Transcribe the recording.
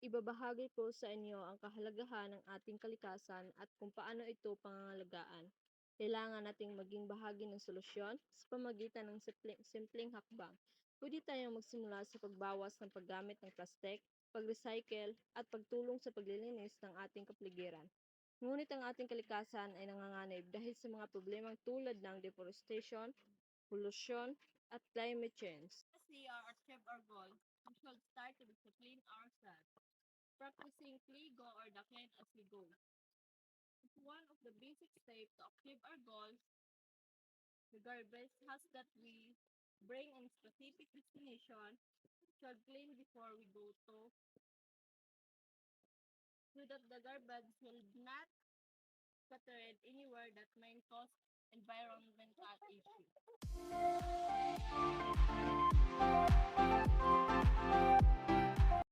Ibabahagi ko sa inyo ang kahalagahan ng ating kalikasan at kung paano ito pangangalagaan. Kailangan nating maging bahagi ng solusyon sa pamamagitan ng simpleng hakbang. Pwede tayong magsimula sa pagbawas ng paggamit ng plastic, pag-recycle, at pagtulong sa paglilinis ng ating kapaligiran. Ngunit ang ating kalikasan ay nanganganib dahil sa mga problemang tulad ng deforestation, pollution, at climate change. As we are achieve our goals, we should start to discipline ourselves. Practicing play, go, or decline as we go. It's one of the basic steps to achieve our goals. The garbage has that we bring in specific destination should clean before we go to, so that the garbage will not scattered anywhere that may cause environmental issues.